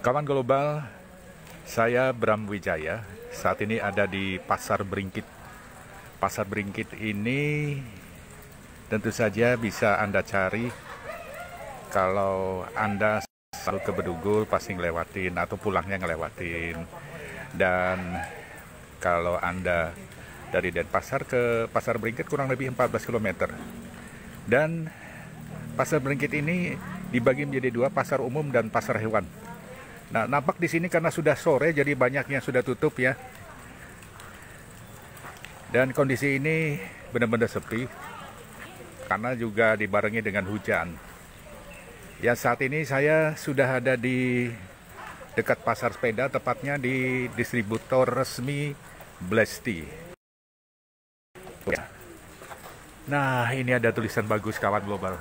Kawan global, saya Bram Wijaya. Saat ini ada di Pasar Beringkit. Pasar Beringkit ini tentu saja bisa Anda cari kalau Anda selalu ke Bedugul pasti ngelewatin atau pulangnya ngelewatin. Dan kalau Anda dari Denpasar ke Pasar Beringkit kurang lebih 14 km. Dan Pasar Beringkit ini dibagi menjadi dua, pasar umum dan pasar hewan. Nah, nampak di sini karena sudah sore jadi banyak yang sudah tutup ya. Dan kondisi ini benar-benar sepi karena juga dibarengi dengan hujan. Ya, saat ini saya sudah ada di dekat pasar sepeda, tepatnya di distributor resmi Blesti. Nah, ini ada tulisan bagus kawan global.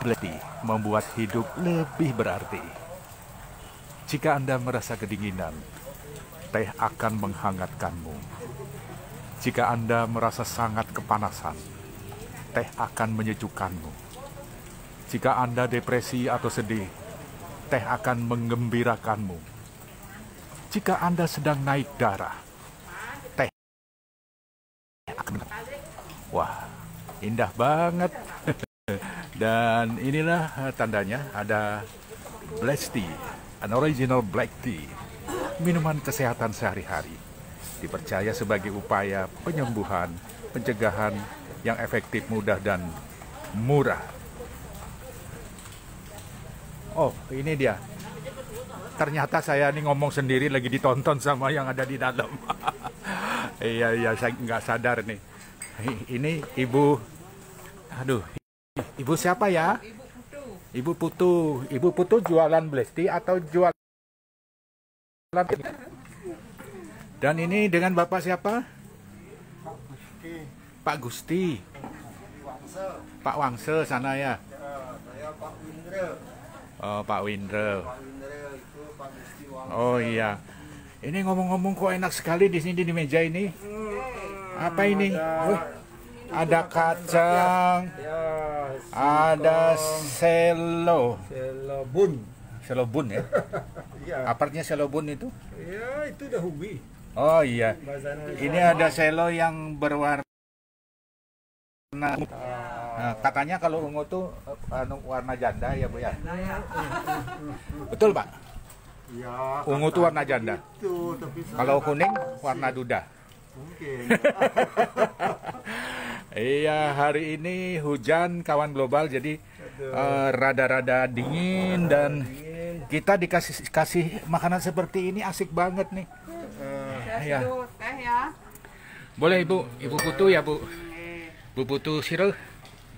Blesti membuat hidup lebih berarti. Jika Anda merasa kedinginan, teh akan menghangatkanmu. Jika Anda merasa sangat kepanasan, teh akan menyejukkanmu. Jika Anda depresi atau sedih, teh akan menggembirakanmu. Jika Anda sedang naik darah, teh akan... Wah, indah banget. Dan inilah tandanya, ada Blesti, an original black tea, minuman kesehatan sehari-hari, dipercaya sebagai upaya penyembuhan, pencegahan yang efektif, mudah, dan murah. Oh, ini dia. Ternyata saya ini ngomong sendiri lagi ditonton sama yang ada di dalam. Iya, saya nggak sadar nih. Ini ibu, aduh. Ibu siapa ya? Ibu Putu. Ibu Putu jualan Blesti atau jualan? Dan ini dengan Bapak siapa? Pak Gusti. Pak Wangse sana ya? Saya Pak Windre. Oh, Pak Windre. Itu Pak Gusti Wangse. Oh iya. Ini ngomong-ngomong kok enak sekali di sini di meja ini. Apa ini? Ada kacang, ada selobun. Selobun ya? Iya. Apartnya selobun itu? Ya, itu udah hobi. Oh iya. Ini ada selo yang berwarna. Nah, katanya kalau ungu tuh warna janda ya Bu ya? Betul Pak? Ya. Ungu tuh warna janda. Itu, tapi Kalau kuning warna duda. mungkin. Iya, hari ini hujan kawan global, jadi rada-rada dingin dan kita dikasih makanan seperti ini asik banget nih. Ya. Teh ya. Boleh Ibu Putu ya Bu? Bu Putu Siro?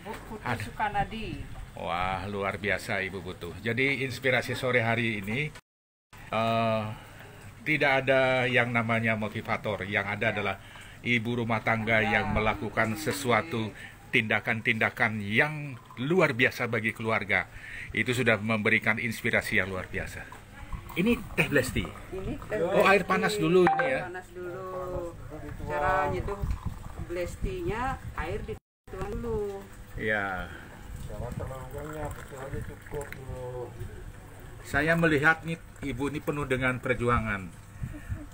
Putu Sukanadi. Wah, luar biasa Ibu Putu. Jadi inspirasi sore hari ini tidak ada yang namanya motivator, yang ada adalah ibu rumah tangga yang melakukan sesuatu tindakan-tindakan yang luar biasa bagi keluarga. Itu sudah memberikan inspirasi yang luar biasa. Ini teh Blesti. Ini teh Oh, air panas dulu ini ya. panas dulu. Cara nyeduh Blestinya air dituang dulu. Iya. Jangan terlalu banyak, aja cukup dulu. Saya melihat nih ibu ini penuh dengan perjuangan.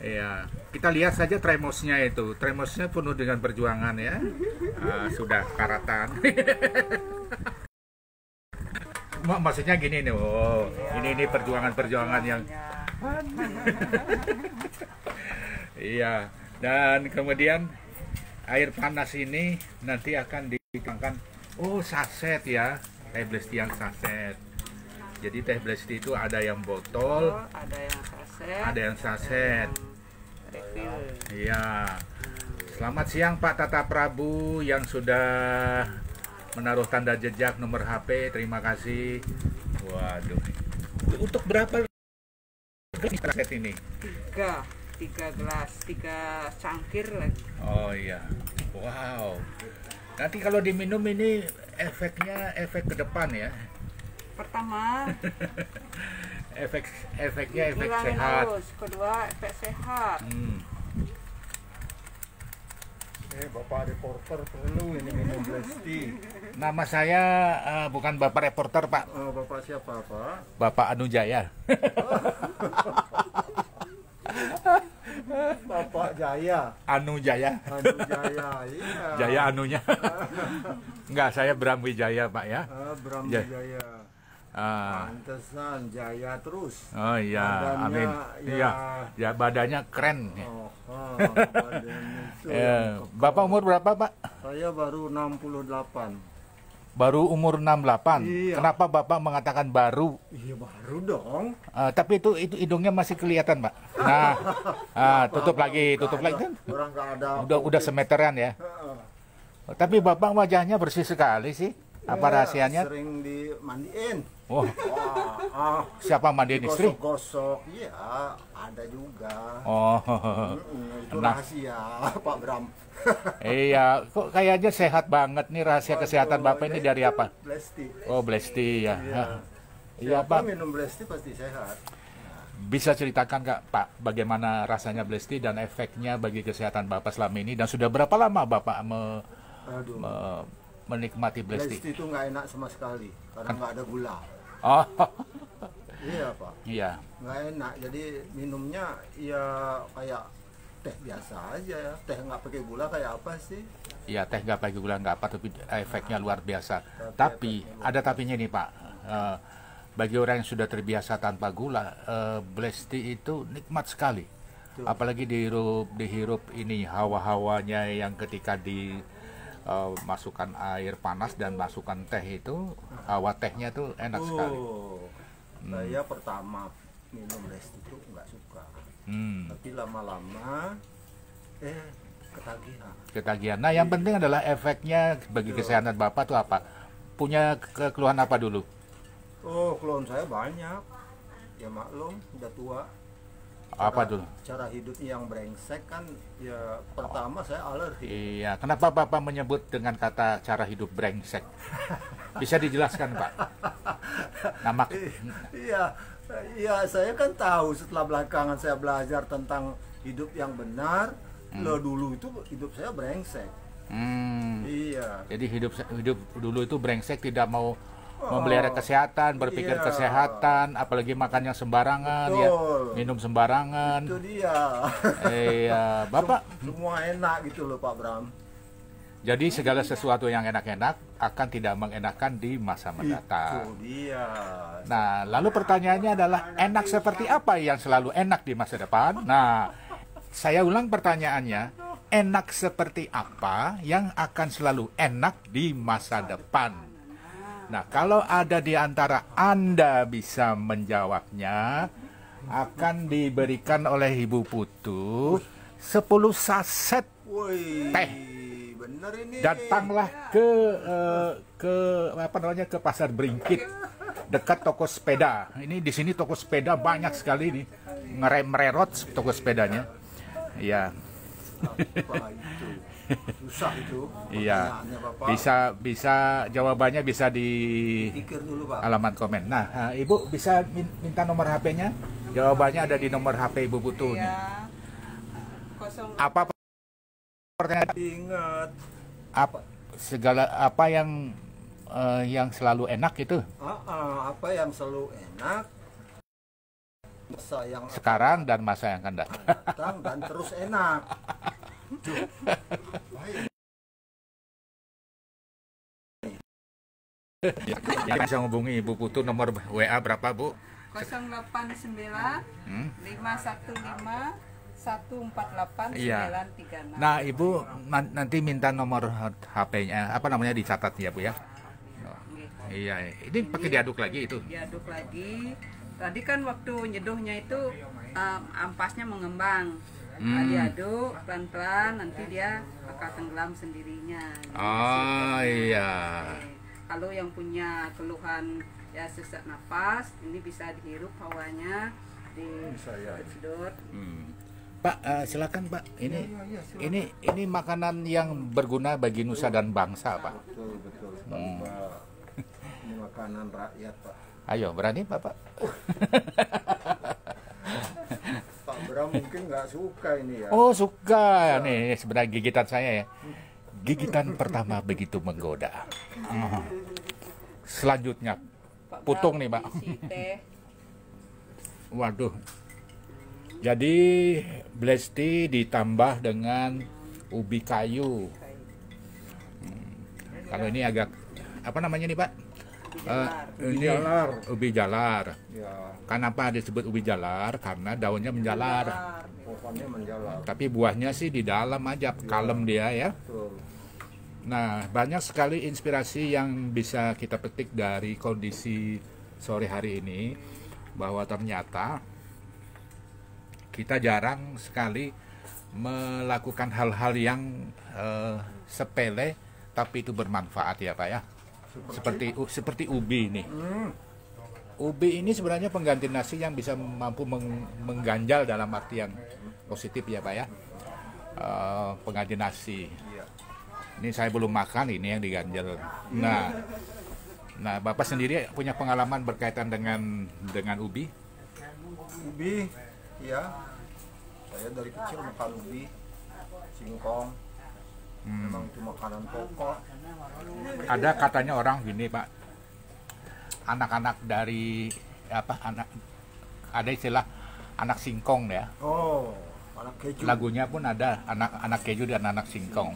Ya, kita lihat saja tremosnya itu. Tremosnya penuh dengan perjuangan ya. Sudah karatan. Maksudnya gini nih, oh, ini perjuangan-perjuangan yang iya. Dan kemudian air panas ini nanti akan dituangkan. Oh, saset ya. Teh Blesti yang saset. Jadi teh Blesti itu ada yang botol, Ada yang saset. ada yang saset. Refill. Iya. Selamat siang Pak Tata Prabu yang sudah menaruh tanda jejak nomor HP. Terima kasih. Waduh. Untuk berapa saset ini? Tiga gelas, 3 cangkir lagi. Oh iya. Wow. Nanti kalau diminum ini efeknya efek ke depan ya. Pertama, efeknya efek ngilangin sehat. haus. Kedua, efek sehat. Bapak reporter perlu ini minum Blesti. Nama saya bukan Bapak reporter, Pak. Bapak siapa, Pak? Bapak Anu Jaya. Bapak Jaya. Anu Jaya. Anu Jaya, iya. Jaya anunya. Enggak, saya Bram Wijaya, Pak ya. Bram Ja- Jaya. Ah, Pantesan Jaya terus. oh iya, Badannya, amin. ya. Iya, ya badannya keren. Badannya itu yang kekal. Bapak umur berapa, Pak? Saya baru 68. Baru umur 68. Iya. Kenapa Bapak mengatakan baru? Iya baru dong. Tapi itu hidungnya masih kelihatan, Pak. Nah, tutup lagi. Kan? Orang nggak ada. Udah semeteran ya. Tapi Bapak wajahnya bersih sekali sih. Apa rahasianya? Sering dimandiin. Oh, siapa mandiin istri? Gosok-gosok, iya ada juga. Oh, Itu Nah. rahasia Pak Bram. iya. Kok kayaknya sehat banget nih rahasia kesehatan Bapak ini dari apa? Blesti. Oh, Blesti ya. Iya. Iya, Siapa Pak. minum Blesti pasti sehat. Bisa ceritakan Kak, Pak, bagaimana rasanya Blesti dan efeknya bagi kesehatan Bapak selama ini dan sudah berapa lama Bapak Aduh. menikmati Blesti? Blesti itu nggak enak sama sekali karena nggak ada gula. Oh, Iya Pak, iya. nggak enak. Jadi minumnya ya kayak teh biasa aja ya. Teh nggak pakai gula kayak apa sih? Iya, teh nggak pakai gula nggak apa, tapi efeknya luar biasa. Tapi ada tapinya nih Pak. Bagi orang yang sudah terbiasa tanpa gula, Blesti itu nikmat sekali. Betul. Apalagi dihirup ini hawa-hawanya yang ketika masukkan air panas dan masukkan teh itu, hawa tehnya tuh enak sekali. Saya pertama minum Blesti itu nggak suka. Tapi lama-lama ketagihan. Ketagihan. Nah, yang penting adalah efeknya bagi kesehatan Bapak tuh apa? Punya keluhan apa dulu? Oh, klon saya banyak. Ya maklum, udah tua. Apa dulu? Cara hidupnya yang brengsek kan, ya pertama saya alergi. Iya, kenapa Bapak menyebut dengan kata cara hidup brengsek? Bisa dijelaskan, Pak? Nama Iya, iya saya kan tahu setelah belakangan saya belajar tentang hidup yang benar. Lo dulu itu hidup saya brengsek. Iya. Jadi hidup dulu itu brengsek, tidak mau memelihara kesehatan, berpikir Iya. kesehatan, apalagi makan yang sembarangan, ya, Betul. minum sembarangan. Itu dia. Iya, Bapak. Semua enak gitu loh Pak Bram. Jadi segala sesuatu yang enak-enak akan tidak mengenakan di masa Itu mendatang. dia. Nah, lalu pertanyaannya adalah enak seperti apa yang selalu enak di masa depan? Nah, saya ulang pertanyaannya, enak seperti apa yang akan selalu enak di masa depan? Nah, kalau ada di antara Anda bisa menjawabnya, akan diberikan oleh Ibu Putu 10 saset Woi, teh. bener ini. Datanglah ke apa namanya, ke Pasar Bringkit dekat toko sepeda. Ini di sini toko sepeda banyak sekali nih, mererot toko sepedanya. Iya. Apa itu? Susah itu. Iya. Pertanyaannya, Bapak. Bisa jawabannya bisa di Pikir dulu Pak. alamat komen. Nah, Ibu bisa minta nomor HP-nya? Jawabannya ada di nomor HP Ibu Putu nih. Iya. 08. Apa pertanyaan? Ingat. Apa yang selalu enak itu? Apa yang selalu enak? Masa yang Sekarang dan masa yang akan datang. datang dan terus enak. Duh. Baik. Yang bisa menghubungi Ibu Putu nomor WA berapa, Bu? 089 515 148 Iya. 936. Nah, Ibu nanti minta nomor HP-nya, apa namanya, dicatat ya, Bu ya? Iya, ini pakai diaduk lagi itu. Diaduk lagi. Tadi kan waktu nyeduhnya itu ampasnya mengembang. Nah, diaduk pelan-pelan, nanti dia bakal tenggelam sendirinya. Oh iya. Kalau yang punya keluhan ya sesak napas, ini bisa dihirup hawanya, disedot. Pak, silakan Pak. Ini makanan yang berguna bagi nusa dan bangsa, Pak. Betul Pak. Ini makanan rakyat Pak. Ayo, berani Bapak? Pak Bram mungkin nggak suka ini ya. Oh, suka. Nih sebenarnya gigitan saya ya. Gigitan pertama begitu menggoda. Selanjutnya putung nih, Pak. Isi teh. Waduh. Jadi Blesti ditambah dengan ubi kayu. Kalau ini agak apa namanya nih, Pak? Ini jalar. ubi jalar. Ya, Kenapa disebut ubi jalar? Karena daunnya menjalar. pokoknya menjalar. Tapi buahnya sih di dalam aja, kalem dia ya. Betul. Nah, banyak sekali inspirasi yang bisa kita petik dari kondisi sore hari ini, bahwa ternyata kita jarang sekali melakukan hal-hal yang sepele tapi itu bermanfaat ya, Pak ya. Seperti ubi ini. Ubi ini sebenarnya pengganti nasi yang bisa mampu mengganjal dalam arti yang positif ya, Pak ya. Pengganti nasi. Iya. Ini saya belum makan, ini yang diganjal. Nah, Bapak sendiri punya pengalaman berkaitan dengan ubi? Ubi, ya. Saya dari kecil makan ubi, singkong. Memang itu makanan pokok. Ada katanya orang gini, Pak. Anak-anak dari ada istilah anak singkong ya. Oh, anak keju. Lagunya pun ada anak keju dan anak singkong.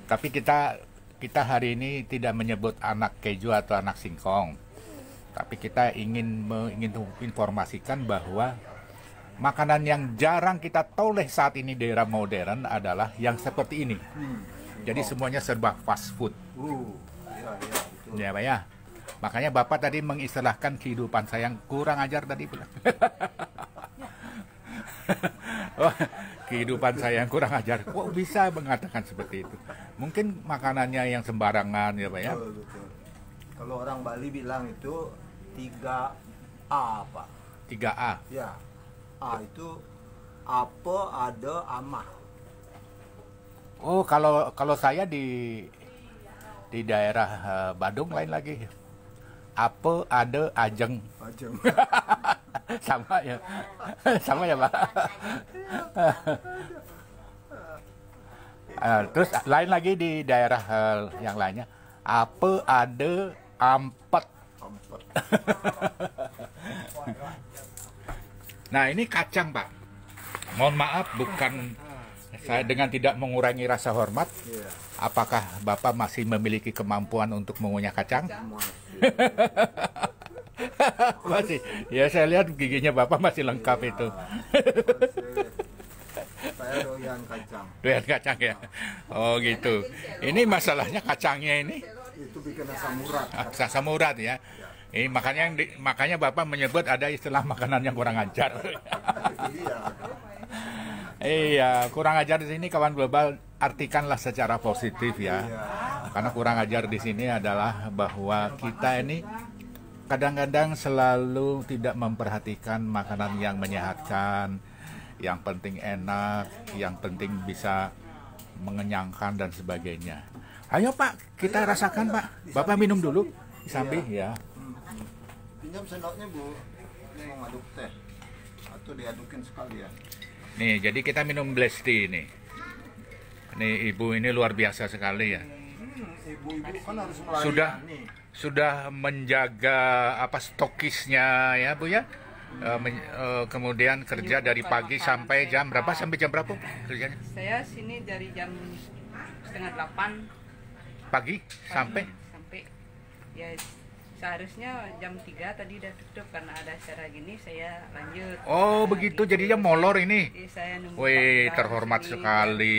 Tapi kita hari ini tidak menyebut anak keju atau anak singkong. Tapi kita ingin menginformasikan bahwa makanan yang jarang kita toleh saat ini di era modern adalah yang seperti ini. Jadi semuanya serba fast food. Iya, betul. Ya, Pak ya. Makanya Bapak tadi mengistilahkan kehidupan saya yang kurang ajar tadi bilang. Oh, kehidupan saya yang kurang ajar. Kok bisa mengatakan seperti itu? Mungkin makanannya yang sembarangan ya, Pak ya. Betul. Kalau orang Bali bilang itu 3A, Pak. 3A. Ya. A itu apa, ada, amah. Oh, kalau saya di daerah Badung lain lagi. Apa, ada, ajeng. Ajeng. Sama ya. Sama ya, Pak. Terus lain lagi di daerah yang lainnya. Apa, ada, ampet. Ampet. Nah, ini kacang, Pak. Mohon maaf, bukan saya dengan tidak mengurangi rasa hormat. Iya. Apakah Bapak masih memiliki kemampuan untuk mengunyah kacang? Masih. Ya, saya lihat giginya Bapak masih lengkap itu. Saya doyan kacang. Doyan kacang ya. Oh, gitu. Ini masalahnya kacangnya ini Itu bikin asam urat. asam urat ya. Makanya Bapak menyebut ada istilah makanan yang kurang ajar. Iya. Iya, kurang ajar di sini kawan global artikanlah secara positif ya. Karena kurang ajar di sini adalah bahwa kita ini kadang-kadang selalu tidak memperhatikan makanan yang menyehatkan, yang penting enak, yang penting bisa mengenyangkan dan sebagainya. Ayo Pak, kita rasakan Pak. Bapak minum dulu, sambil ya. Pinjam sendoknya Bu. Ini mau ngaduk teh. Atau diadukin sekalian. Nih, jadi kita minum Blesti ini. Nih, Ibu ini luar biasa sekali ya. Ibu-ibu kan harus melayani. Sudah menjaga stokisnya ya Bu ya. Kemudian kerja dari pagi sampai jam berapa kerjanya? Saya sini dari jam 7:30 Pagi sampai ya seharusnya jam 3 tadi udah tutup karena ada acara gini, saya lanjut. Oh, begitu jadinya molor ini. Jadi saya nunggu Wih, Pak terhormat sini, sekali.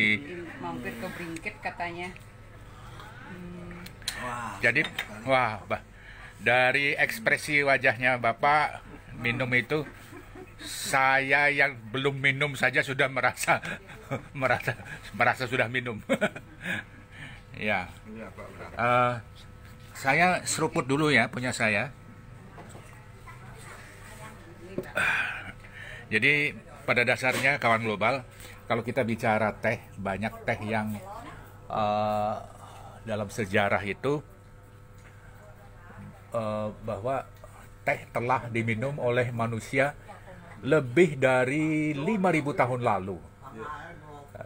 mampir ke Bringkit katanya. Jadi dari ekspresi wajahnya Bapak minum itu, saya yang belum minum saja sudah merasa sudah minum. Ya. Iya, Pak. Saya seruput dulu ya punya saya. Jadi pada dasarnya kawan global, kalau kita bicara teh, banyak teh yang dalam sejarah itu bahwa teh telah diminum oleh manusia lebih dari 5.000 tahun lalu.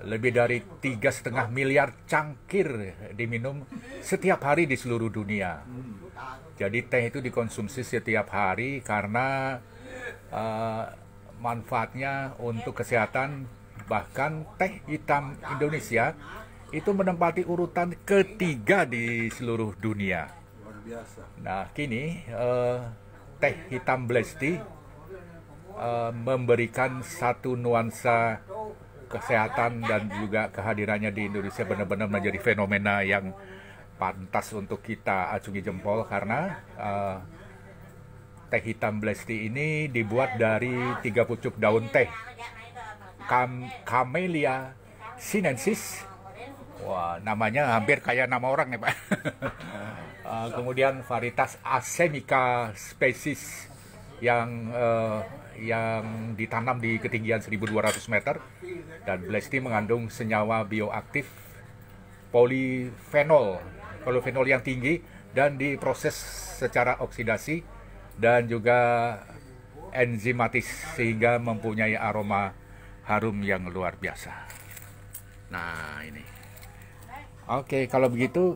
lebih dari 3,5 miliar cangkir diminum setiap hari di seluruh dunia. Jadi teh itu dikonsumsi setiap hari karena manfaatnya untuk kesehatan. Bahkan teh hitam Indonesia itu menempati urutan ketiga di seluruh dunia. Luar biasa. Nah, kini teh hitam Black Tea memberikan satu nuansa kesehatan, dan juga kehadirannya di Indonesia benar-benar menjadi fenomena yang pantas untuk kita acungi jempol, karena teh hitam Black Tea ini dibuat dari 3 pucuk daun teh Camellia sinensis. Wah, namanya hampir kayak nama orang ya, Pak. Kemudian varietas Asemica species yang ditanam di ketinggian 1.200 meter, dan Black Tea mengandung senyawa bioaktif polifenol yang tinggi dan diproses secara oksidasi dan juga enzimatis sehingga mempunyai aroma harum yang luar biasa. Nah, ini. Oke, kalau begitu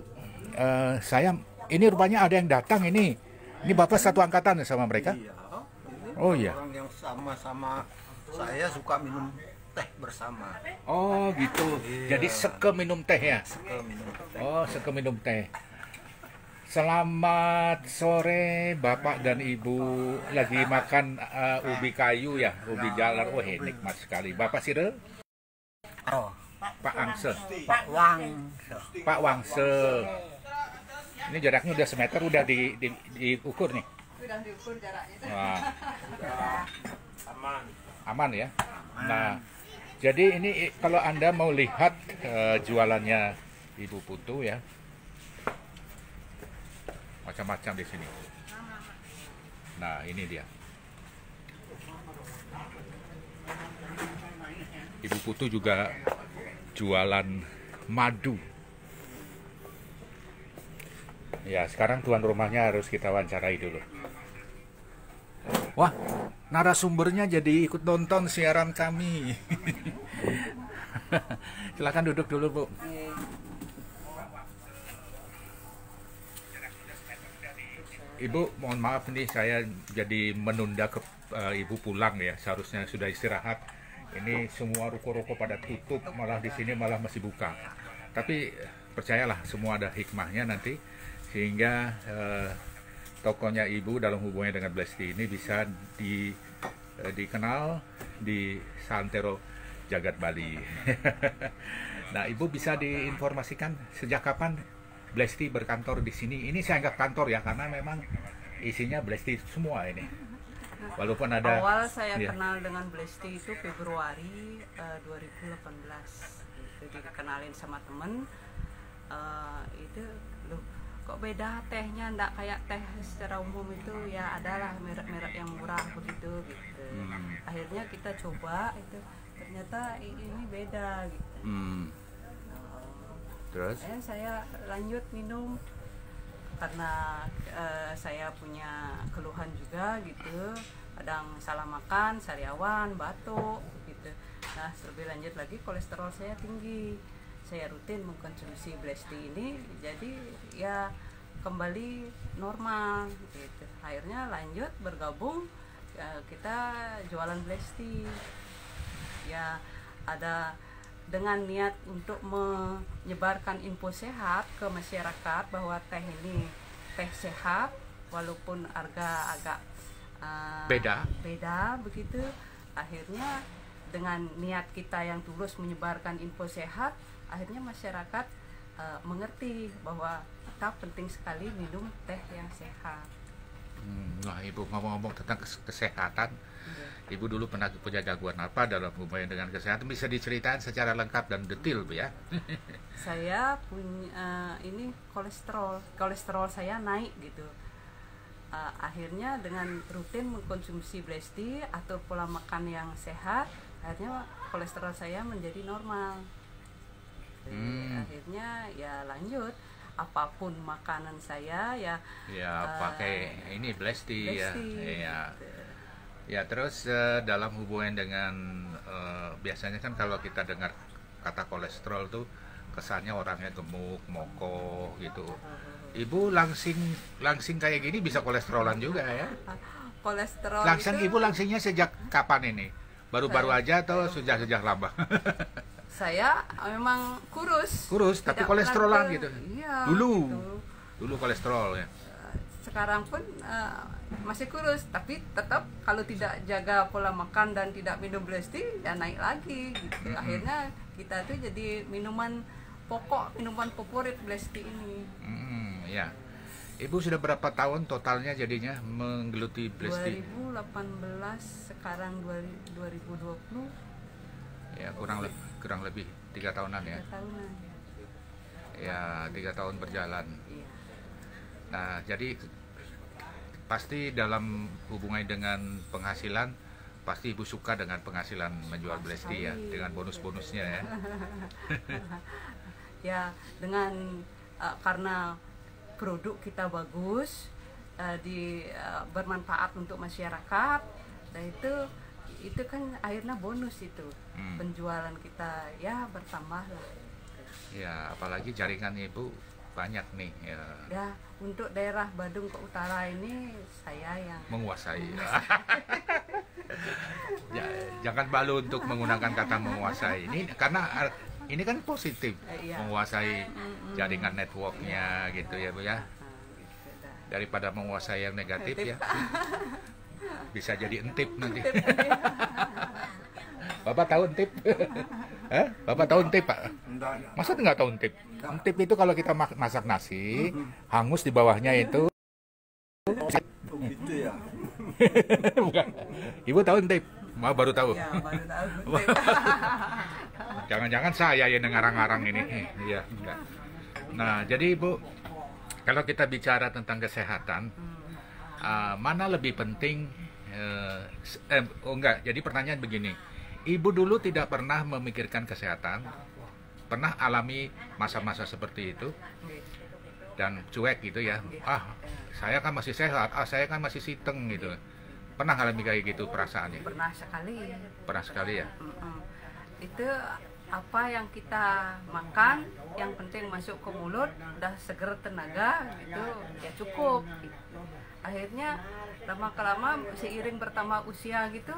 ini rupanya ada yang datang ini. Ini Bapak satu angkatan sama mereka? Iya. Oh iya. Orang yang sama-sama saya suka minum teh bersama. Oh gitu. Iya. Jadi seke minum teh ya? Suka minum teh. Oh, seke minum teh. Selamat sore Bapak dan Ibu. Lagi makan ubi kayu ya? Ubi jalar. Oh, nikmat sekali. Bapak Sire? Oh, Pak Angse? Pak Wang. Pak Wangse. Ini jaraknya udah semeter, udah diukur nih. Sudah diukur jaraknya. Wah. Aman ya. Nah, jadi ini kalau Anda mau lihat jualannya Ibu Putu ya, macam-macam di sini. Nah, ini dia. Ibu Putu juga jualan madu. Ya, sekarang tuan rumahnya harus kita wawancarai dulu. Wah, narasumbernya jadi ikut nonton siaran kami. Silakan duduk dulu, Bu. Ibu, mohon maaf nih, saya jadi menunda ke Ibu pulang ya. Seharusnya sudah istirahat. Ini semua ruko-ruko pada tutup, malah di sini malah masih buka. Tapi percayalah, semua ada hikmahnya nanti, sehingga tokonya Ibu dalam hubungannya dengan Black Tea ini bisa dikenal di Santero Jagat Bali. Nah, Ibu bisa diinformasikan sejak kapan Black Tea berkantor di sini? Ini saya anggap kantor ya, karena memang isinya Black Tea semua ini. Walaupun ada awal saya ya. kenal dengan Black Tea itu Februari 2018. Itu dikenalin sama temen. Itu loh, kok beda tehnya, ndak kayak teh secara umum itu ya, adalah merek-merek yang murah begitu gitu. Akhirnya kita coba itu, ternyata ini beda gitu. Terus Saya lanjut minum karena saya punya keluhan juga gitu, kadang salah makan, sariawan, batuk gitu. Nah, lebih lanjut lagi kolesterol saya tinggi. Saya rutin mengkonsumsi Black Tea ini, jadi ya kembali normal gitu. Akhirnya lanjut bergabung, kita jualan Black Tea. Ya ada dengan niat untuk menyebarkan info sehat ke masyarakat bahwa teh ini teh sehat, walaupun harga agak beda begitu. Akhirnya dengan niat kita yang tulus menyebarkan info sehat, akhirnya masyarakat mengerti bahwa kita penting sekali minum teh yang sehat. Nah, Ibu ngomong-ngomong tentang kesehatan, Ibu dulu pernah punya gangguan apa dalam hubungan dengan kesehatan? Bisa diceritain secara lengkap dan detail, Bu ya? Saya punya ini kolesterol saya naik gitu. Akhirnya dengan rutin mengkonsumsi Black Tea atau pola makan yang sehat, akhirnya kolesterol saya menjadi normal. Akhirnya ya lanjut, apapun makanan saya ya pakai ini Black Tea ya. Iya. Gitu. Ya, terus dalam hubungan dengan biasanya kan kalau kita dengar kata kolesterol tuh kesannya orangnya gemuk, moko gitu. Ibu langsing kayak gini bisa kolesterolan juga ya? Kolesterol Langsing itu ibu langsingnya sejak kapan ini? Baru-baru aja atau sejak lama? saya memang kurus. Kurus, tapi Tidak kolesterolan pernah gitu. Iya. Dulu. gitu. Dulu kolesterol ya. Sekarang pun masih kurus, tapi tetap kalau tidak jaga pola makan dan tidak minum black tea ya naik lagi gitu. Akhirnya kita tuh jadi minuman favorit black tea ini. Ya. Ibu sudah berapa tahun totalnya jadinya menggeluti black tea? 2018, sekarang 2020. Ya, kurang lebih 3 tahunan ya. 3 tahunan. Ya, 3 tahun berjalan. Iya. Nah, jadi pasti dalam hubungan dengan penghasilan, pasti ibu suka dengan penghasilan menjual black tea ya, dengan bonus-bonusnya ya. Ya, dengan karena produk kita bagus, bermanfaat untuk masyarakat, dan itu kan akhirnya bonus itu. Penjualan kita ya bertambah lah. Ya, apalagi jaringan ibu banyak nih ya. Ya, untuk daerah Badung ke utara ini saya yang Menguasai. Ya, jangan malu untuk menggunakan kata menguasai. Ini karena ini kan positif, Iya. menguasai jaringan networknya gitu ya Bu ya. gitu dah. Daripada menguasai yang negatif ya. Bisa jadi entip nanti. Bapak tahu entip? Hah? Bapak tahu entip, Pak? Enggak. Masa nggak tahu entip? Entip itu kalau kita masak nasi, hangus di bawahnya itu. Oh, gitu ya. Bukan. Ibu tahu entip? Mau baru tahu. Ya, baru tahu. Jangan-jangan saya yang ngarang-ngarang ini. Iya, enggak. Nah, jadi Ibu, kalau kita bicara tentang kesehatan, mana lebih penting? Enggak. Jadi pertanyaan begini, Ibu dulu tidak pernah memikirkan kesehatan, pernah alami masa-masa seperti itu dan cuek gitu ya. Saya kan masih sehat, saya kan masih siteng gitu. Pernah alami kayak gitu perasaannya? Pernah sekali. Pernah sekali ya. Itu apa yang kita makan, yang penting masuk ke mulut, udah seger tenaga gitu, ya cukup. Akhirnya lama-kelama seiring bertambah usia gitu,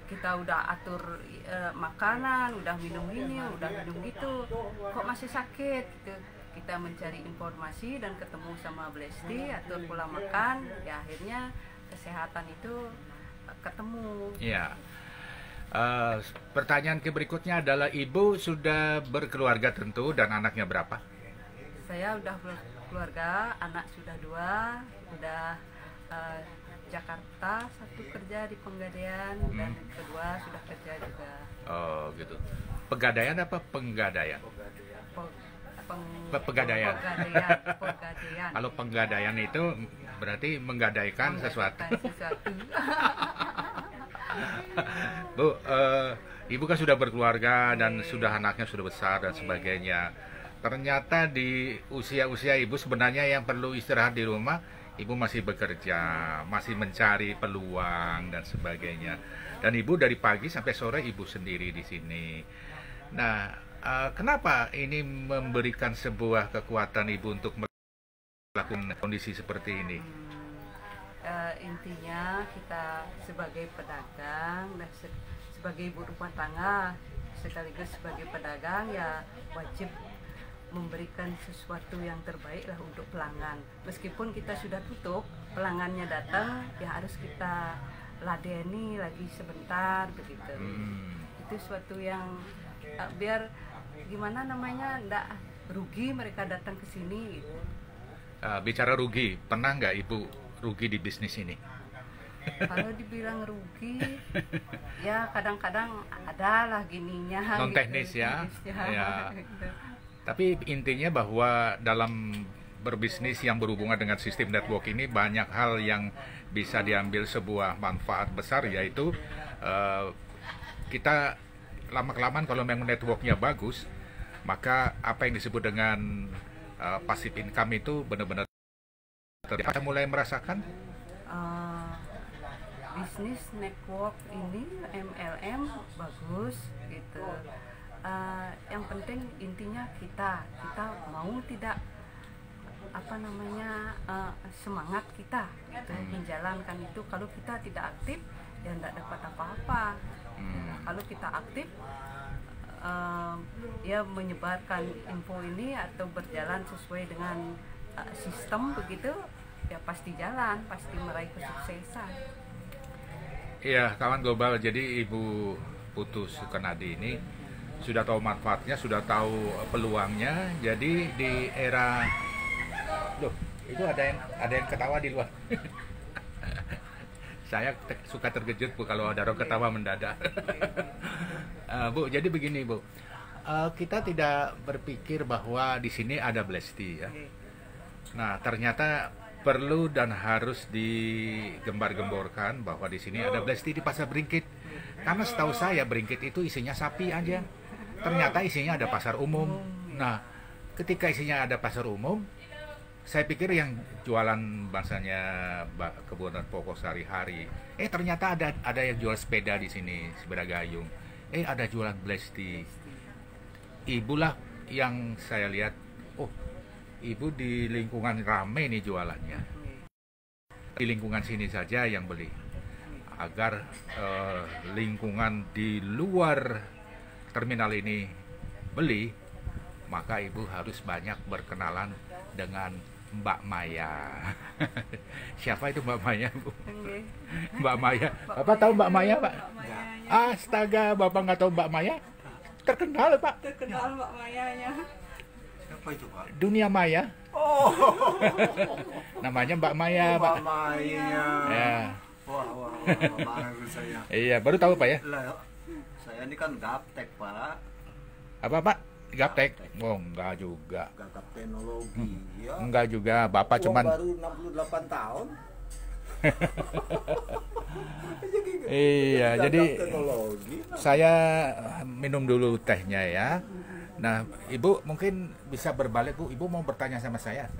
kita udah atur makanan, udah minum ini, udah minum gitu, kok masih sakit gitu. Kita mencari informasi dan ketemu sama Blesti, atur pola makan, ya akhirnya kesehatan itu ketemu. Iya. Pertanyaan berikutnya adalah Ibu sudah berkeluarga tentu dan anaknya berapa? Saya udah berkeluarga, anak sudah 2, udah Jakarta, 1 kerja di Pegadaian dan kedua sudah kerja juga. Oh gitu. Pegadaian apa penggadaian? Pegadaian. Pegadaian. Kalau penggadaian itu berarti menggadaikan sesuatu. Bu, Ibu kan sudah berkeluarga dan sudah anaknya sudah besar dan sebagainya. Ternyata di usia-usia Ibu sebenarnya yang perlu istirahat di rumah, Ibu masih bekerja, masih mencari peluang dan sebagainya. Dan Ibu dari pagi sampai sore Ibu sendiri di sini. Nah, kenapa ini memberikan sebuah kekuatan Ibu untuk melakukan kondisi seperti ini? Intinya kita sebagai pedagang dan sebagai ibu rumah tangga sekaligus sebagai pedagang ya wajib memberikan sesuatu yang terbaik lah untuk pelanggan. Meskipun kita sudah tutup, pelanggannya datang ya harus kita ladeni lagi sebentar begitu. Itu suatu yang biar gimana namanya ndak rugi mereka datang ke sini gitu. Bicara rugi, pernah nggak Ibu rugi di bisnis ini? Kalau dibilang rugi, ya kadang-kadang ada lah gininya. Non teknis gitu, ya. Ya. Gitu. Tapi intinya bahwa dalam berbisnis yang berhubungan dengan sistem network ini banyak hal yang bisa diambil sebuah manfaat besar, yaitu kita lama-kelamaan kalau memang networknya bagus, maka apa yang disebut dengan passive income itu benar-benar kita mulai merasakan. Bisnis network ini MLM bagus gitu. yang penting intinya kita mau tidak semangat kita gitu, menjalankan itu. Kalau kita tidak aktif ya tidak dapat apa-apa. Kalau kita aktif ya menyebarkan info ini atau berjalan sesuai dengan sistem begitu, ya pasti jalan, pasti meraih kesuksesan. Iya, kawan global. Jadi Ibu Putu Sukanadi ini sudah tahu manfaatnya, sudah tahu peluangnya. Jadi di era, loh, itu ada yang ketawa di luar. Saya suka terkejut Bu kalau ada orang ketawa mendadak. Bu, jadi begini Bu, kita tidak berpikir bahwa di sini ada Blesti ya. Nah, ternyata perlu dan harus digembar-gemborkan bahwa di sini ada Blesti di Pasar Bringkit. Karena setahu saya Bringkit itu isinya sapi aja. Ternyata isinya ada pasar umum. Nah, ketika isinya ada pasar umum, saya pikir yang jualan bangsanya kebutuhan pokok sehari-hari. Ternyata ada yang jual sepeda di sini, sepeda gayung. Ada jualan Blesti. Ibulah yang saya lihat, oh, Ibu di lingkungan rame nih jualannya. Di lingkungan sini saja yang beli. Agar lingkungan di luar terminal ini beli, maka Ibu harus banyak berkenalan dengan Mbak Maya. Siapa itu Mbak Maya, Bu? Mbak Maya. Bapak tahu Mbak Maya, Pak? Astaga, Bapak nggak tahu Mbak Maya? Terkenal, Pak. Terkenal Mbak Mayanya. Siapa itu, Pak? Dunia Maya. Oh. Namanya Mbak Maya, Pak. Mbak Maya. Ya. Wah, baru saya. Iya, baru tahu Pak ya? Lah, saya ini kan gaptek, Pak. Apa, Pak? Gaptek? Oh, enggak juga. Gagap teknologi, ya. Enggak juga, Bapak cuman baru 68 tahun. Iya, jadi teknologi. saya minum dulu tehnya ya. Nah, Ibu mungkin bisa berbalik, Bu. Ibu mau bertanya sama saya.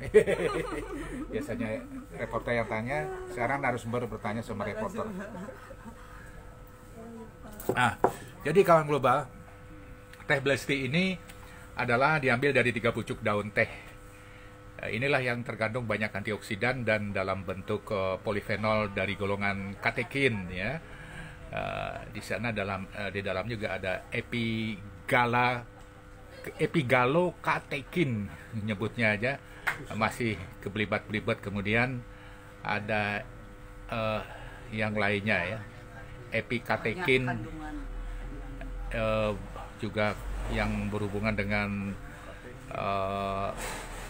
Biasanya reporter yang tanya, sekarang narasumber bertanya sama reporter. Nah, jadi kawan global, teh Blesti ini adalah diambil dari 3 pucuk daun teh. Inilah yang terkandung banyak antioksidan dan dalam bentuk polifenol dari golongan katekin ya. Di sana di dalam juga ada epigalokatekin nyebutnya aja, masih kebelibat-belibat. Kemudian ada yang lainnya ya, epikatekin juga yang berhubungan dengan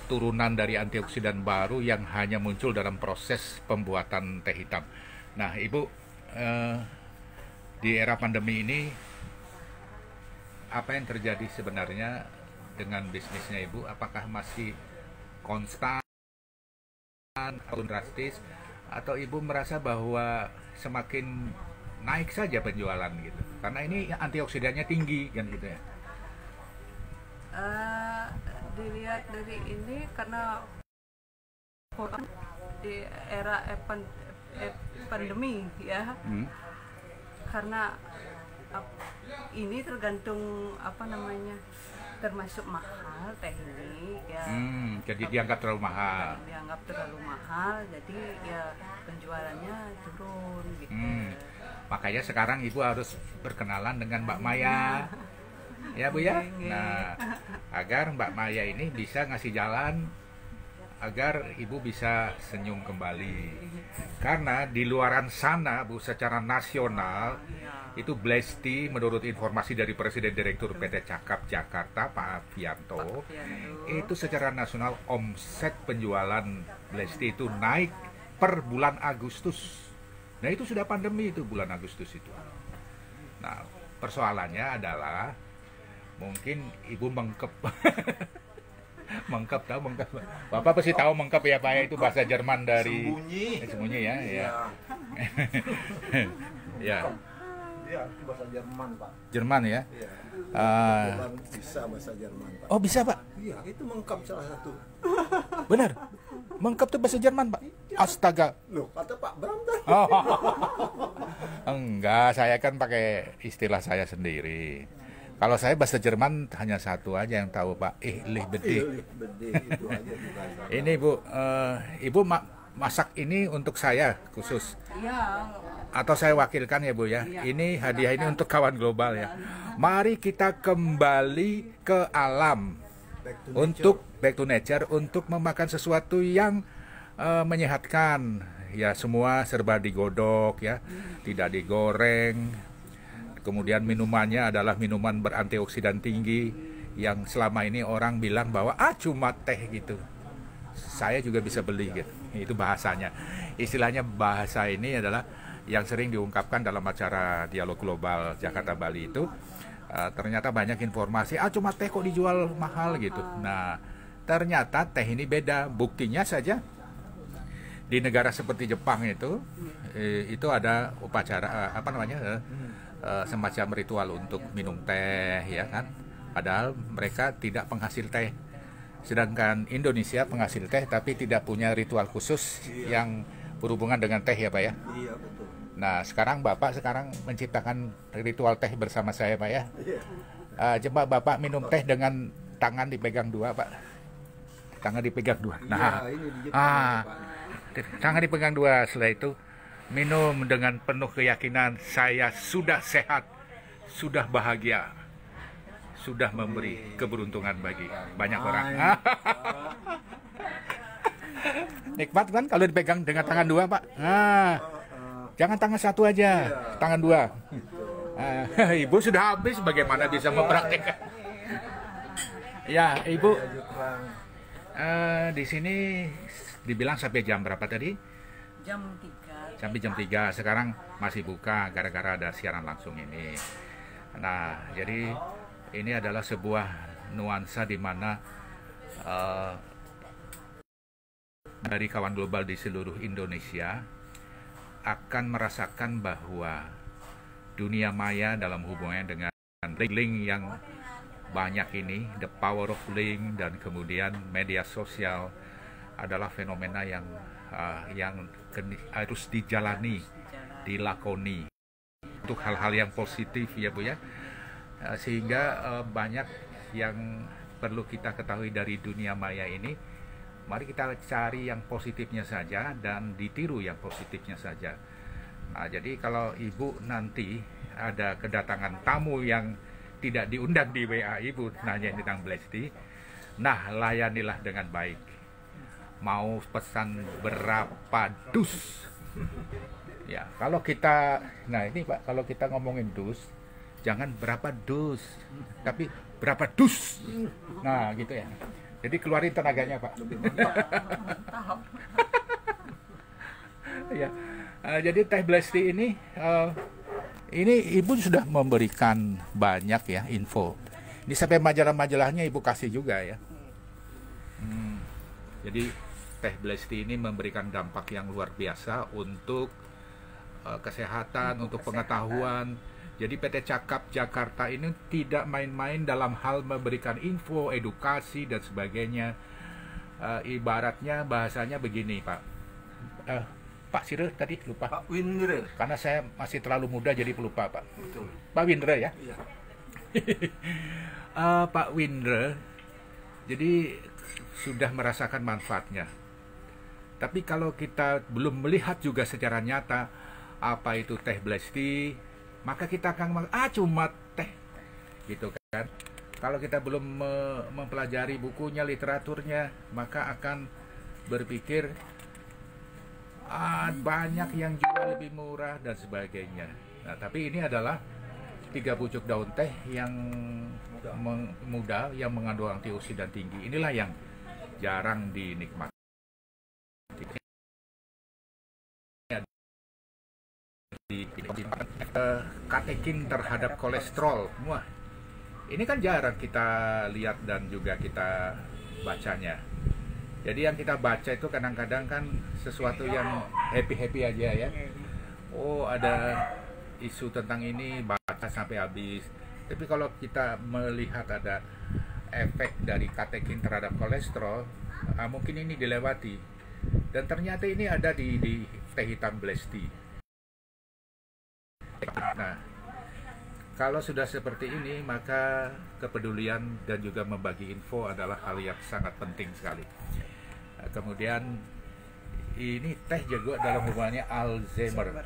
turunan dari antioksidan baru yang hanya muncul dalam proses pembuatan teh hitam. Nah, Ibu, di era pandemi ini apa yang terjadi sebenarnya dengan bisnisnya Ibu? Apakah masih konstan atau drastis, atau Ibu merasa bahwa semakin naik saja penjualan gitu? Karena ini antioksidannya tinggi kan gitu ya. Dilihat dari ini karena di era pandemi ya, karena ini tergantung termasuk mahal teh ini ya. Jadi dianggap terlalu mahal. Dianggap terlalu mahal, jadi ya penjualannya turun gitu. Makanya sekarang Ibu harus berkenalan dengan Mbak Maya. Ya Bu ya. Nah, agar Mbak Maya ini bisa ngasih jalan agar Ibu bisa senyum kembali. Karena di luaran sana Bu, secara nasional itu Blesti menurut informasi dari Presiden Direktur PT Cakap Jakarta Pak Afianto, itu secara nasional omset penjualan Blesti itu naik per bulan Agustus. Nah, itu sudah pandemi itu bulan Agustus itu. Nah, persoalannya adalah mungkin Ibu mengkep. Mengkep, tahu mengkep? Bapak pasti tahu mengkep ya Pak ya, itu bahasa Jerman dari sembunyi ya. Ya. Ya. Iya, itu bahasa Jerman, Pak. Jerman ya? Iya. Bisa bahasa Jerman, Pak. Oh, bisa, Pak? Iya, itu mengkap salah satu. Benar. Mengkap itu bahasa Jerman, Pak. Astaga. Loh, kata Pak Bram tadi. Enggak, saya kan pakai istilah saya sendiri. Kalau saya bahasa Jerman hanya satu aja yang tahu Pak, Lich Bedi. Itu aja juga. Ini Bu, Ibu masak ini untuk saya khusus. Iya. Atau saya wakilkan ya Bu ya. Iya. Ini hadiah ini untuk kawan global ya. Mari kita kembali ke alam untuk back to nature, untuk memakan sesuatu yang menyehatkan. Ya semua serba digodok ya, tidak digoreng. Kemudian minumannya adalah minuman berantioksidan tinggi yang selama ini orang bilang bahwa cuma teh gitu. Saya juga bisa beli gitu. Itu bahasanya. Istilahnya bahasa ini adalah yang sering diungkapkan dalam acara dialog global Jakarta Bali itu. Ternyata banyak informasi, cuma teh kok dijual mahal gitu. Nah, ternyata teh ini beda. Buktinya saja di negara seperti Jepang itu ada upacara semacam ritual untuk minum teh ya kan. Padahal mereka tidak penghasil teh. Sedangkan Indonesia penghasil teh tapi tidak punya ritual khusus yang berhubungan dengan teh ya Pak ya. Iya betul. Nah sekarang Bapak menciptakan ritual teh bersama saya Pak ya. Coba Bapak minum teh dengan tangan dipegang dua Pak. Tangan dipegang dua. Nah, ini di Jepang, tangan dipegang dua. Setelah itu minum dengan penuh keyakinan saya sudah sehat, sudah bahagia, sudah memberi keberuntungan bagi banyak orang. Nikmat kan kalau dipegang dengan tangan dua Pak. Jangan tangan satu aja, tangan dua. Ibu sudah habis, bagaimana bisa mempraktikkan? Ya Ibu, di sini dibilang sampai jam berapa tadi? Jam 3. Sampai jam 3, sekarang masih buka gara-gara ada siaran langsung ini. Nah, jadi ini adalah sebuah nuansa di mana dari kawan global di seluruh Indonesia akan merasakan bahwa dunia maya dalam hubungannya dengan link yang banyak ini, the power of link dan kemudian media sosial adalah fenomena yang harus dijalani, dilakoni untuk hal-hal yang positif ya Bu ya. Sehingga banyak yang perlu kita ketahui dari dunia maya ini. Mari kita cari yang positifnya saja dan ditiru yang positifnya saja. Nah, jadi kalau Ibu nanti ada kedatangan tamu yang tidak diundang di WA Ibu nanya tentang Blesti, nah layanilah dengan baik. Mau pesan berapa dus? Ya, kalau kita, nah ini Pak, kalau kita ngomongin dus, jangan berapa dus, tapi berapa dus. Nah, gitu ya. Jadi keluarin tenaganya Pak. Ya, jadi Teh Blesti ini Ibu sudah memberikan banyak ya info. Ini sampai majalah-majalahnya Ibu kasih juga ya. Jadi Teh Blesti ini memberikan dampak yang luar biasa untuk kesehatan, untuk pengetahuan. Jadi PT Cakap Jakarta ini tidak main-main dalam hal memberikan info, edukasi dan sebagainya. Ibaratnya bahasanya begini Pak. Pak Sire tadi lupa. Pak Windre. Karena saya masih terlalu muda jadi pelupa Pak. Betul. Pak Windre ya. Iya. Pak Windre, jadi sudah merasakan manfaatnya. Tapi kalau kita belum melihat juga secara nyata apa itu Teh Blesti, maka kita akan cuma teh gitu kan. Kalau kita belum mempelajari bukunya, literaturnya, maka akan berpikir banyak yang jual lebih murah dan sebagainya. Nah, tapi ini adalah 3 pucuk daun teh yang muda yang mengandung antioksidan tinggi. Inilah yang jarang dinikmati. Katekin terhadap kolesterol. Wah, ini kan jarang kita lihat dan juga kita bacanya. Jadi yang kita baca itu kadang-kadang kan sesuatu yang happy-happy aja ya. Oh, ada isu tentang ini, baca sampai habis. Tapi kalau kita melihat ada efek dari katekin terhadap kolesterol, mungkin ini dilewati. Dan ternyata ini ada di teh hitam Blesti. Nah, kalau sudah seperti ini, maka kepedulian dan juga membagi info adalah hal yang sangat penting sekali. Kemudian ini teh juga dalam hubungannya Alzheimer.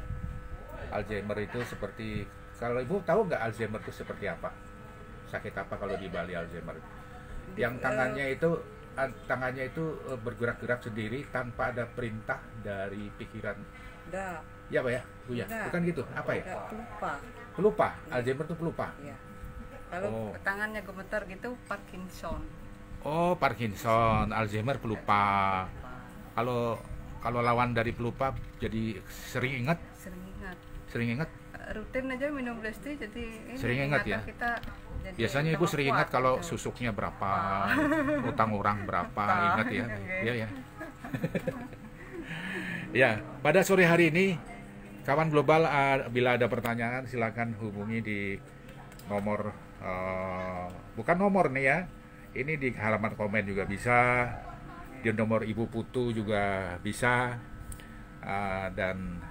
Alzheimer itu seperti, kalau ibu tahu nggak Alzheimer itu seperti apa? Sakit apa kalau di Bali Alzheimer? Yang tangannya itu bergerak-gerak sendiri tanpa ada perintah dari pikiran. Enggak. Ya Pak ya, Bu ya? Enggak. Bukan gitu, apa ya? Enggak, pelupa. Pelupa, Alzheimer itu pelupa. Iya. Kalau Oh. tangannya gemeter gitu Parkinson. Oh, Parkinson, Alzheimer pelupa. Kalau lawan dari pelupa jadi sering ingat, Sering ingat. sering ingat. Rutin aja minum Blast Tea jadi ini Sering ingat ya? ingatan kita jadi Biasanya ibu tambah sering kuat ingat kalau gitu. susuknya berapa, utang orang berapa, ingat ya. Iya ya. Ya, pada sore hari ini kawan global, bila ada pertanyaan silakan hubungi di nomor bukan nomor nih ya. Ini di halaman komen juga bisa, di nomor Ibu Putu juga bisa, dan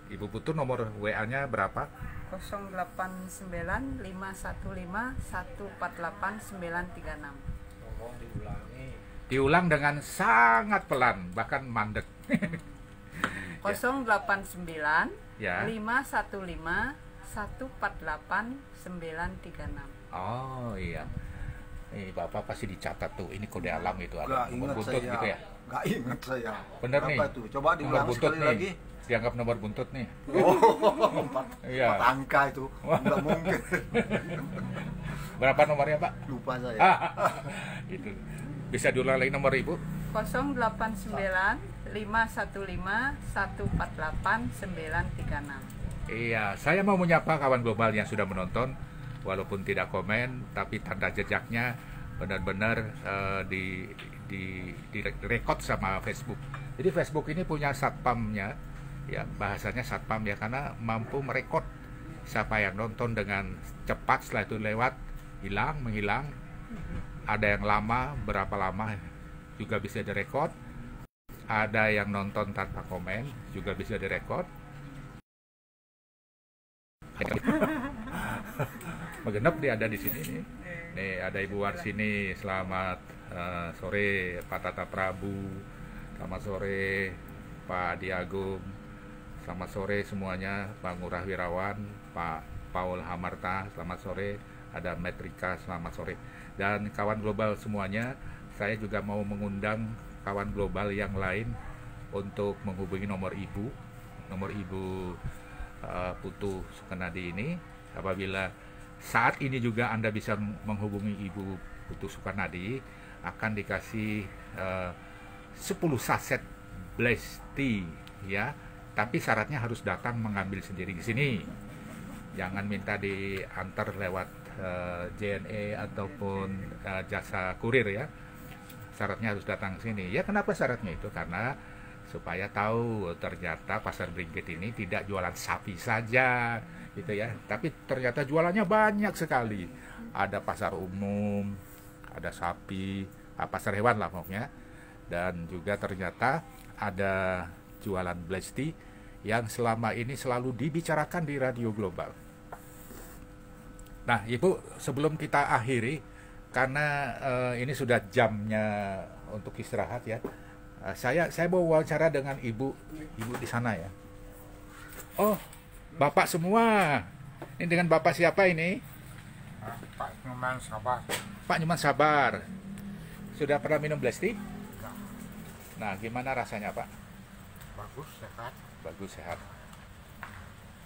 Ibu Putu nomor WA-nya berapa? 089515148936. Diulang dengan sangat pelan, bahkan mandek. 089 Ya. 515 148936. Oh iya. Nih Bapak pasti dicatat tuh. Ini kode alam itu ada Gak nomor ingat buntut saya. gitu ya. Gak ingat saya. Bener nih. Apa tuh? Coba Nomor diulang buntut sekali nih. lagi. Dianggap nomor buntut nih. Oh, empat Iya. angka itu. Nggak mungkin. Berapa nomornya Pak? Lupa saya. Itu. Bisa diulang lagi nomor Ibu? 089 515 148936. Iya, saya mau menyapa kawan global yang sudah menonton, walaupun tidak komen, tapi tanda jejaknya benar-benar direkod sama Facebook. Jadi Facebook ini punya satpamnya, ya bahasanya satpam ya, karena mampu merekod siapa yang nonton dengan cepat, setelah itu lewat, hilang, menghilang. Ada yang lama, berapa lama juga bisa direkod. Ada yang nonton tanpa komen juga bisa direkod. Megenep dia ada di sini nih. Nih ada Ibu Warsini, selamat sore Pak Tata Prabu, selamat sore Pak Adi Agung, selamat sore semuanya, Pak Ngurah Wirawan, Pak Paul Hamarta, selamat sore, ada Metrika, selamat sore, dan kawan global semuanya. Saya juga mau mengundang kawan global yang lain untuk menghubungi nomor Ibu Putu Sukanadi ini. Apabila saat ini juga Anda bisa menghubungi Ibu Putu Sukanadi, akan dikasih 10 saset Blast Tea ya. Tapi syaratnya harus datang mengambil sendiri di sini. Jangan minta diantar lewat JNE ataupun jasa kurir ya. Syaratnya harus datang sini. Ya kenapa syaratnya itu? Karena supaya tahu ternyata Pasar Bringkit ini tidak jualan sapi saja gitu ya, tapi ternyata jualannya banyak sekali. Ada pasar umum, ada sapi, pasar hewan lah pokoknya, dan juga ternyata ada jualan Blast Tea yang selama ini selalu dibicarakan di Radio Global. Nah Ibu, sebelum kita akhiri, karena ini sudah jamnya untuk istirahat ya, saya mau wawancara dengan ibu di sana ya. Oh, Bapak semua. Ini dengan Bapak siapa ini? Pak Nyuman Sabar. Pak Nyuman Sabar. Sudah pernah minum Blast Tea? Nah, gimana rasanya Pak? Bagus, sehat. Bagus, sehat.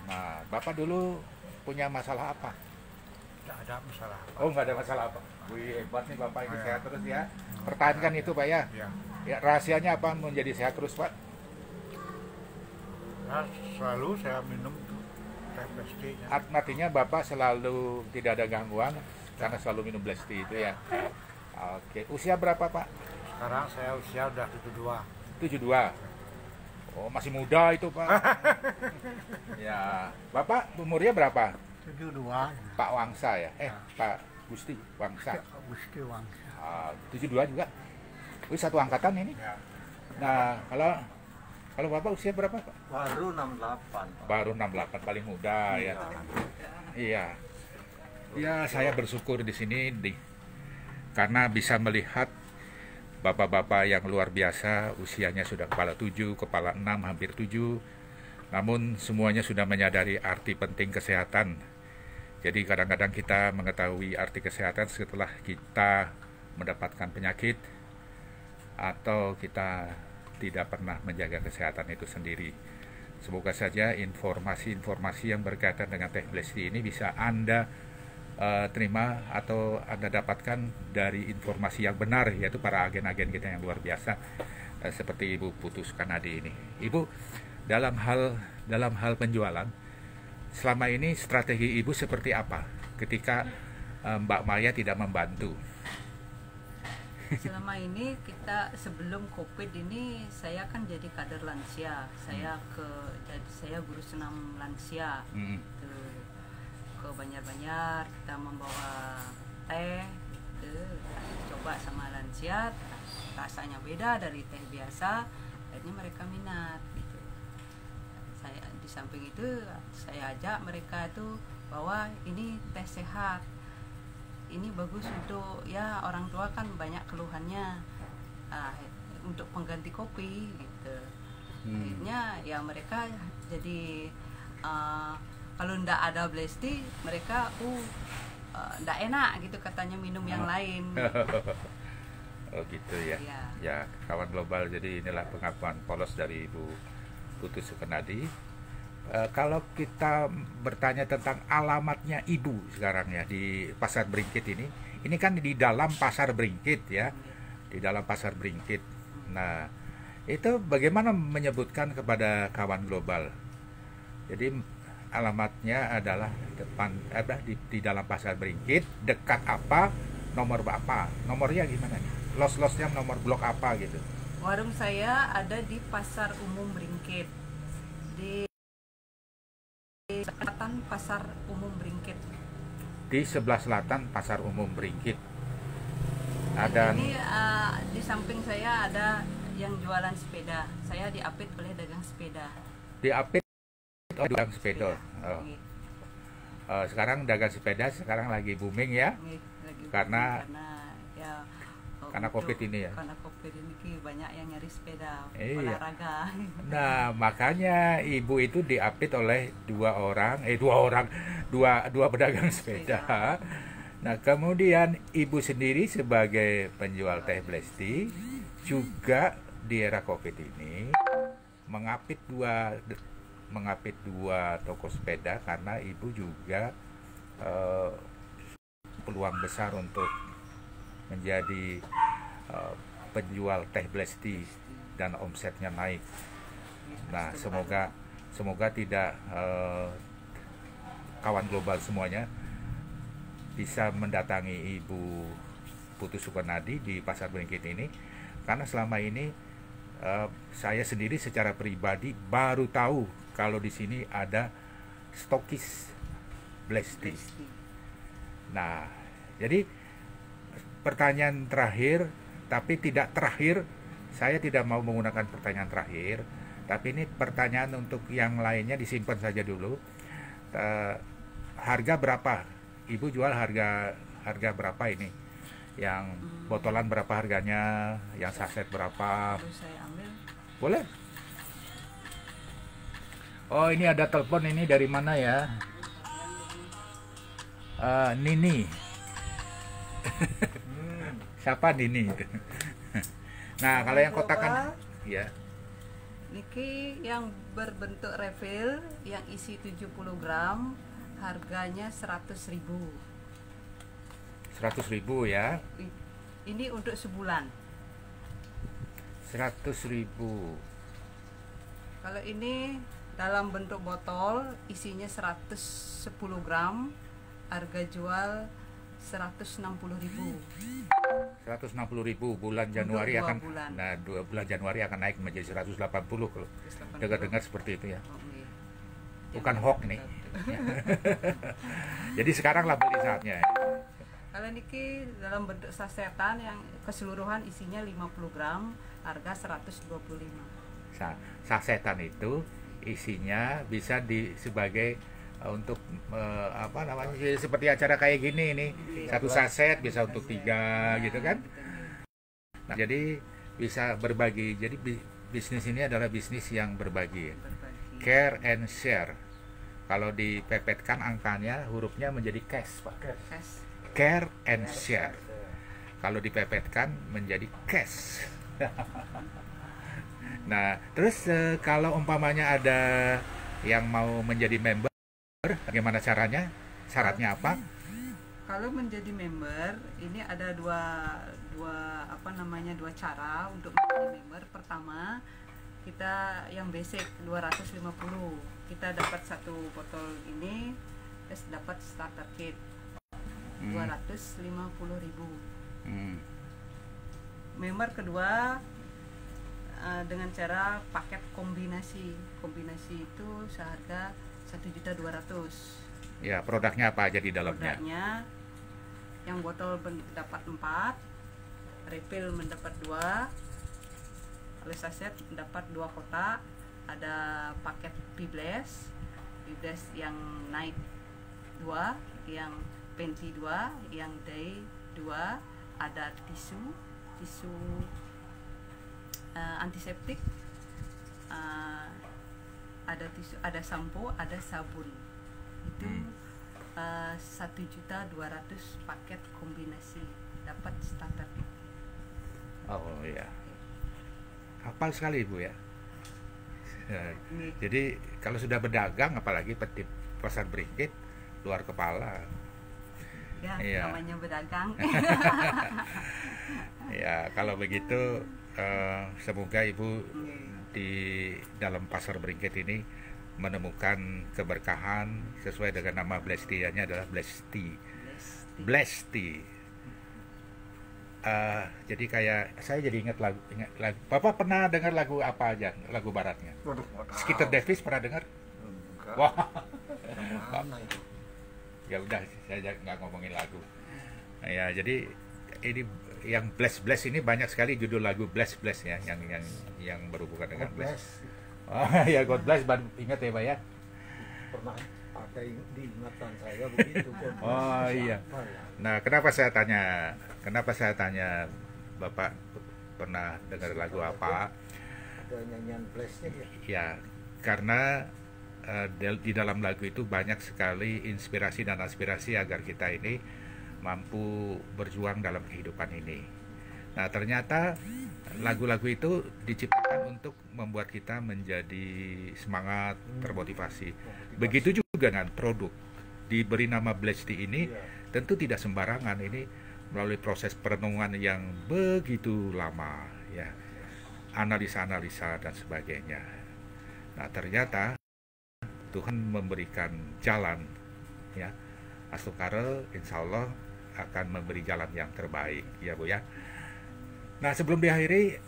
Nah, Bapak dulu punya masalah apa? Tidak ada masalah. Oh, nggak ada masalah apa? Wih, hebat nih Bapak ini, Oh, ya. sehat terus ya. Pertahankan itu Pak ya. Ya. Ya, rahasianya apa menjadi sehat terus Pak? Nah, selalu saya minum teh pestinya. Artinya Bapak selalu tidak ada gangguan karena selalu minum Blast Tea itu ya. Oke, usia berapa Pak? Sekarang saya usia udah 72. 72. Oh, masih muda itu Pak. Ya, Bapak umurnya berapa? 72. Pak Wangsa ya? Pak Gusti Wangsa. Gusti Wangsa. 72 juga. Wih, satu angkatan ini. Ya. Nah, kalau Bapak usia berapa Pak? Baru 68. Pak. Baru 68, paling muda ya. Iya. Ya, saya bersyukur di sini karena bisa melihat bapak-bapak yang luar biasa, usianya sudah kepala 7, kepala 6, hampir 7. Namun semuanya sudah menyadari arti penting kesehatan. Jadi kadang-kadang kita mengetahui arti kesehatan setelah kita mendapatkan penyakit atau kita tidak pernah menjaga kesehatan itu sendiri. Semoga saja informasi-informasi yang berkaitan dengan Teh Blesti ini bisa Anda terima atau Anda dapatkan dari informasi yang benar, yaitu para agen-agen kita yang luar biasa seperti Ibu Putu Sukanadi ini. Ibu, dalam hal penjualan, selama ini strategi Ibu seperti apa ketika Mbak Maya tidak membantu? Selama ini kita sebelum COVID ini saya kan jadi kader lansia. Saya guru senam lansia. Ke Banjar-Banjar kita membawa teh gitu, coba sama lansia, rasanya beda dari teh biasa, akhirnya mereka minat gitu. Saya di samping itu saya ajak mereka itu bahwa ini teh sehat, ini bagus untuk ya orang tua kan banyak keluhannya, untuk pengganti kopi gitu. Akhirnya ya mereka jadi kalau ndak ada Blesti mereka ndak enak gitu katanya minum yang lain. Oh gitu ya. Ya, kawan global, jadi inilah pengakuan polos dari Ibu Putu Sukanadi. Kalau kita bertanya tentang alamatnya Ibu sekarang ya di Pasar Beringkit ini kan di dalam Pasar Beringkit ya, di dalam Pasar Beringkit. Nah, itu bagaimana menyebutkan kepada kawan global? Jadi alamatnya adalah di dalam Pasar Beringkit, dekat apa, nomor berapa, nomornya gimana nih? Los-losnya nomor blok apa gitu? Warung saya ada di Pasar Umum Beringkit, di selatan Pasar Umum Beringkit. Di sebelah selatan Pasar Umum Beringkit. Ada ini di samping saya ada yang jualan sepeda. Saya diapit oleh dagang sepeda. Diapit dagang sepeda. Sekarang dagang sepeda sekarang lagi booming ya. Karena COVID ini ya. Karena COVID ini banyak yang nyari sepeda Iya. olahraga. Nah, makanya Ibu itu diapit oleh dua pedagang sepeda. Nah, kemudian Ibu sendiri sebagai penjual Teh Blesti juga di era COVID ini mengapit dua toko sepeda karena Ibu juga peluang besar untuk menjadi penjual Teh Blesti dan omsetnya naik. Nah, semoga tidak kawan global semuanya bisa mendatangi Ibu Putu Sukanadi di Pasar Beringkit ini, karena selama ini saya sendiri secara pribadi baru tahu kalau di sini ada stokis Blesti. Nah, jadi pertanyaan terakhir, tapi tidak terakhir, saya tidak mau menggunakan pertanyaan terakhir, tapi ini pertanyaan untuk yang lainnya disimpan saja dulu. Harga berapa? Ibu jual harga berapa ini? Yang botolan berapa harganya? Yang saset berapa? Saya ambil. Boleh. Oh, ini ada telepon, ini dari mana ya? Nini. Siapa Nini itu? Nah, kalau yang kotakan ya. Niki yang berbentuk refill yang isi 70 gram harganya 100.000. 100.000 ya. Ini untuk sebulan. 100.000. Kalau ini dalam bentuk botol isinya 110 gram, harga jual 160.000. 160.000 bulan Januari akan bulan. Nah, 2 bulan Januari akan naik menjadi 180 kalau dengar seperti itu ya. Bukan hoax nih. Jadi sekarang lah beli saatnya. Kalau niki dalam bentuk sasetan yang keseluruhan isinya 50 gram, harga 125. Sasetan itu isinya bisa sebagai untuk apa namanya seperti acara kayak gini ini satu saset bisa untuk 3 gitu kan. Nah, jadi bisa berbagi. Jadi bisnis ini adalah bisnis yang berbagi. Care and share. Kalau dipepetkan angkanya, hurufnya menjadi cash, Pak. Care and share. Kalau dipepetkan menjadi cash. Nah, terus kalau umpamanya ada yang mau menjadi member, bagaimana caranya? Syaratnya apa? Kalau menjadi member ini ada dua cara untuk menjadi member. Pertama, kita yang basic 250. Kita dapat satu botol ini, terus dapat starter kit 250.000. Member kedua dengan cara paket kombinasi. Kombinasi itu seharga 1.200.000. Ya, produknya apa aja di dalamnya? Produknya yang botol dapat 4, refill mendapat 2, oleh saset mendapat 2 kotak, ada paket P-Bless yang night 2, yang panty 2, yang day 2, ada tisu antiseptik, ada tisu, ada sampo, ada sabun. Itu 1.200.000 paket kombinasi, dapat starter. Oh iya, hafal sekali Ibu ya. Jadi kalau sudah berdagang, apalagi petip pasar Bringkit, luar kepala. Ya, iya. Namanya berdagang. Ya, kalau begitu semoga Ibu di dalam pasar Bringkit ini menemukan keberkahan sesuai dengan nama Blesti-nya adalah Blesti. Jadi kayak saya jadi ingat lagu. Bapak pernah dengar lagu apa aja? Lagu baratnya? Skeeter Davis pernah dengar? Wah. Mana itu? Ya udah, saya nggak ngomongin lagu. Ya, jadi ini yang Bless ini banyak sekali judul lagu Bless ya, yang berhubungan dengan Bless. Oh ya, God bless, ingat ya Pak ya? Pernah ada diingatan saya begitu. Oh iya. Nah, kenapa saya tanya Bapak pernah dengar lagu apa? Ada nyanyian Blessnya ya? Ya, karena di dalam lagu itu banyak sekali inspirasi dan aspirasi agar kita ini mampu berjuang dalam kehidupan ini. Nah, ternyata lagu-lagu itu diciptakan untuk membuat kita menjadi semangat, termotivasi. Begitu juga dengan produk. Diberi nama Blesti ini tentu tidak sembarangan. Ini melalui proses perenungan yang begitu lama, ya, analisa-analisa dan sebagainya. Nah, ternyata Tuhan memberikan jalan, ya. Astukare insya Allah akan memberi jalan yang terbaik, ya Bu ya. Nah, sebelum diakhiri,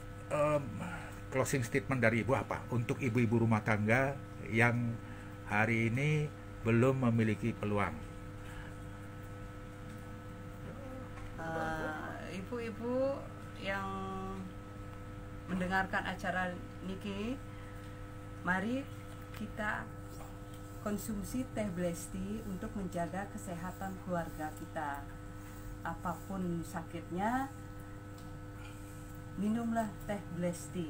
closing statement dari Ibu apa untuk ibu-ibu rumah tangga yang hari ini belum memiliki peluang? Ibu-ibu yang mendengarkan acara Niki, mari kita konsumsi teh Blesti untuk menjaga kesehatan keluarga kita. Apapun sakitnya, minumlah teh Blesti.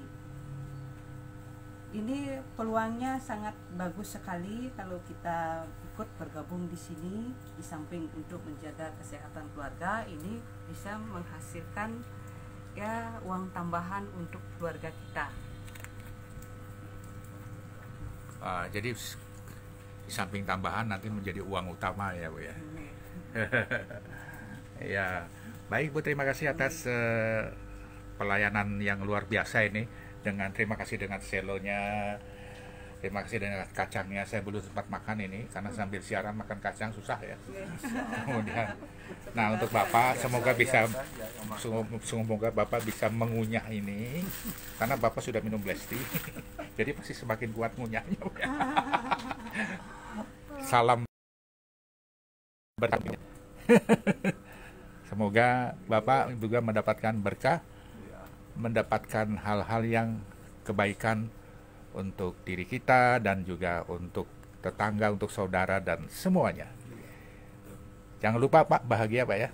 Ini peluangnya sangat bagus sekali kalau kita ikut bergabung di sini. Di samping untuk menjaga kesehatan keluarga, ini bisa menghasilkan ya uang tambahan untuk keluarga kita. Jadi di samping tambahan nanti menjadi uang utama ya Bu ya. Ya, baik Bu, terima kasih atas pelayanan yang luar biasa ini. Terima kasih dengan selonya, terima kasih dengan kacangnya. Saya belum sempat makan ini karena sambil siaran makan kacang susah ya. Kemudian, nah untuk Bapak semoga Bapak bisa mengunyah ini karena Bapak sudah minum Blesti, jadi pasti semakin kuat ngunyahnya. Salam berkah. Semoga Bapak juga mendapatkan berkah, mendapatkan hal-hal yang kebaikan untuk diri kita dan juga untuk tetangga, untuk saudara dan semuanya. Jangan lupa Pak, bahagia Pak ya.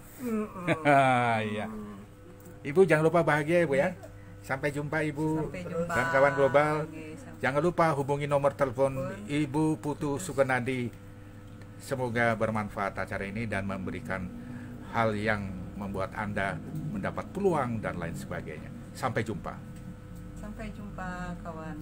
Iya. Ibu jangan lupa bahagia Ibu ya. Sampai jumpa Ibu Sampai jumpa. dan kawan global. Oke, sampai- Jangan lupa hubungi nomor telepon Ibu Putu Sukenadi. Semoga bermanfaat acara ini dan memberikan hal yang membuat Anda mendapat peluang dan lain sebagainya. Sampai jumpa. Sampai jumpa kawan.